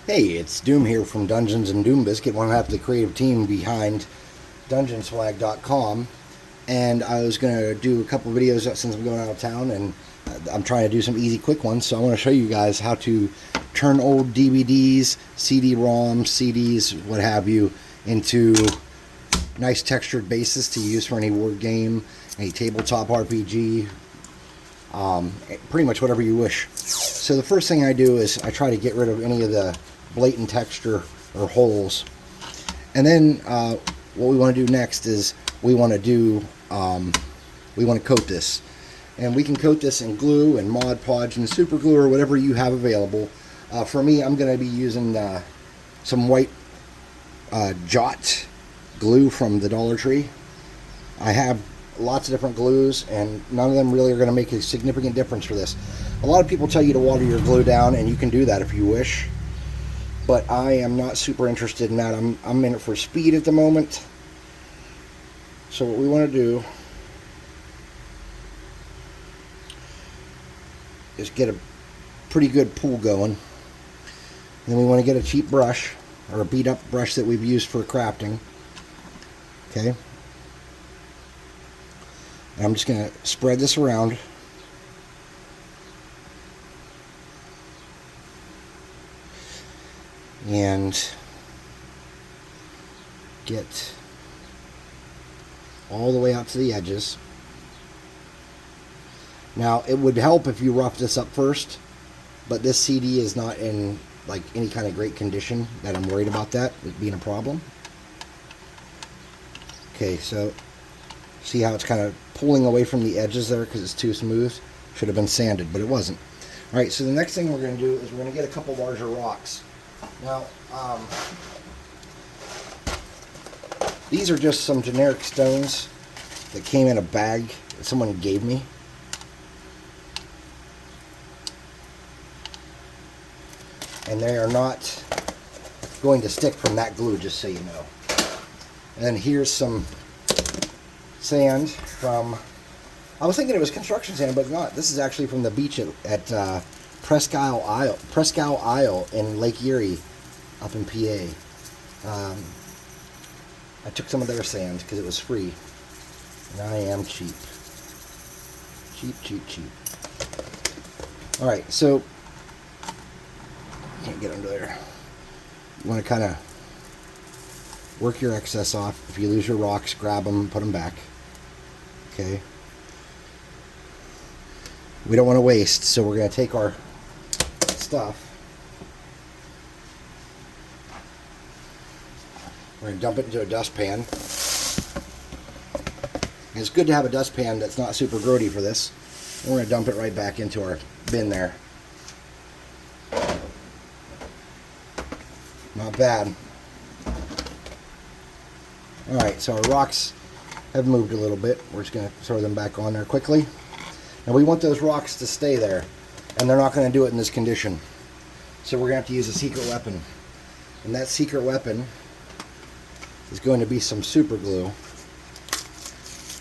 Hey, it's Doom here from Dungeons and Doom Biscuit, one half of the creative team behind Dungeonswag.com. And I was going to do a couple videos since I'm going out of town, and I'm trying to do some easy, quick ones. So I want to show you guys how to turn old DVDs, CD-ROMs, CDs, what have you, into nice textured bases to use for any word game, any tabletop RPG, pretty much whatever you wish. So the first thing I do is I try to get rid of any of the blatant texture or holes, and then what we want to do next is we want to coat this, and we can coat this in glue and Mod Podge and super glue or whatever you have available. For me, I'm going to be using some white Jot glue from the Dollar Tree. I have lots of different glues, and none of them really are going to make a significant difference for this. A lot of people tell you to water your glue down, and you can do that if you wish, but I am not super interested in that. I'm in it for speed at the moment. So what we want to do is get a pretty good pool going. And then we want to get a cheap brush, or a beat up brush that we've used for crafting. Okay. And I'm just going to spread this around. And get all the way out to the edges. Now, it would help if you rough this up first, but this CD is not in like any kind of great condition that I'm worried about that it being a problem. Okay, so see how it's kind of pulling away from the edges there because it's too smooth? Should have been sanded, but it wasn't. Alright, so the next thing we're going to do is we're going to get a couple larger rocks. Now, these are just some generic stones that came in a bag that someone gave me. And they are not going to stick from that glue, just so you know. And then here's some sand from, I was thinking it was construction sand, but it's not. This is actually from the beach at Presque Isle in Lake Erie up in PA. I took some of their sand because it was free, and I am cheap. Cheap. Alright, so can't get under there. You want to kind of work your excess off. If you lose your rocks, grab them, put them back. Okay. We don't want to waste, so we're going to take our stuff. We're going to dump it into a dustpan. And it's good to have a dustpan that's not super grody for this. And we're going to dump it right back into our bin there. Not bad. Alright, so our rocks have moved a little bit. We're just going to throw them back on there quickly. Now we want those rocks to stay there, and they're not going to do it in this condition. So we're going to have to use a secret weapon. And that secret weapon is going to be some super glue.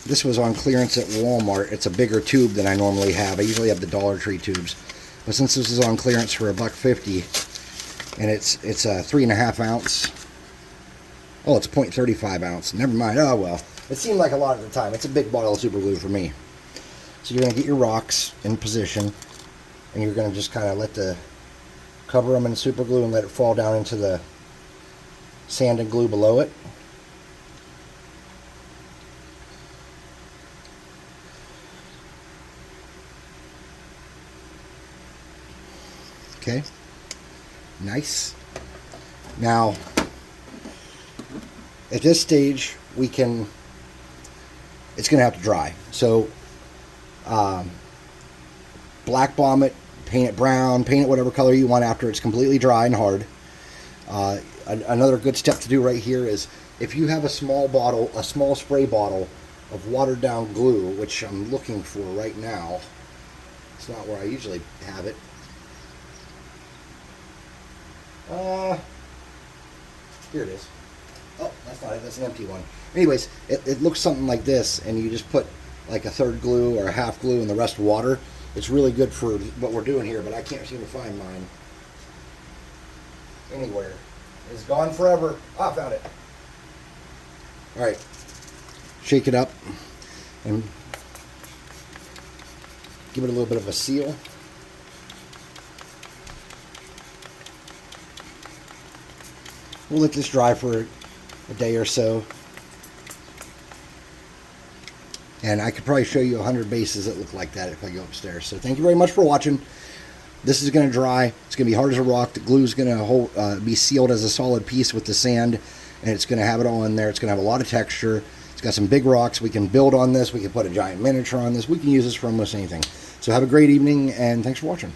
This was on clearance at Walmart. It's a bigger tube than I normally have. I usually have the Dollar Tree tubes. But since this is on clearance for $1.50, and it's a 3.5 ounce. Oh, it's 0.35 ounce. Never mind. Oh, well. It seemed like a lot at the time. It's a big bottle of super glue for me. So you're going to get your rocks in position, and you're going to just kind of cover them in super glue and let it fall down into the sand and glue below it. Okay. Nice. Now, at this stage, it's going to have to dry. So, black bomb it, paint it brown, paint it whatever color you want after it's completely dry and hard. Another good step to do right here is if you have a small spray bottle of watered down glue, which I'm looking for right now. It's not where I usually have it. Here it is. Oh, that's not it. That's an empty one. Anyways, it looks something like this, and you just put like a third glue or a half glue and the rest water. It's really good for what we're doing here, but I can't seem to find mine. anywhere. It's gone forever. Ah, I found it. All right. Shake it up and give it a little bit of a seal. We'll let this dry for a day or so. And I could probably show you 100 bases that look like that if I go upstairs. So thank you very much for watching. This is going to dry. It's going to be hard as a rock. The glue is going to be sealed as a solid piece with the sand. And it's going to have it all in there. It's going to have a lot of texture. It's got some big rocks. We can build on this. We can put a giant miniature on this. We can use this for almost anything. So have a great evening, and thanks for watching.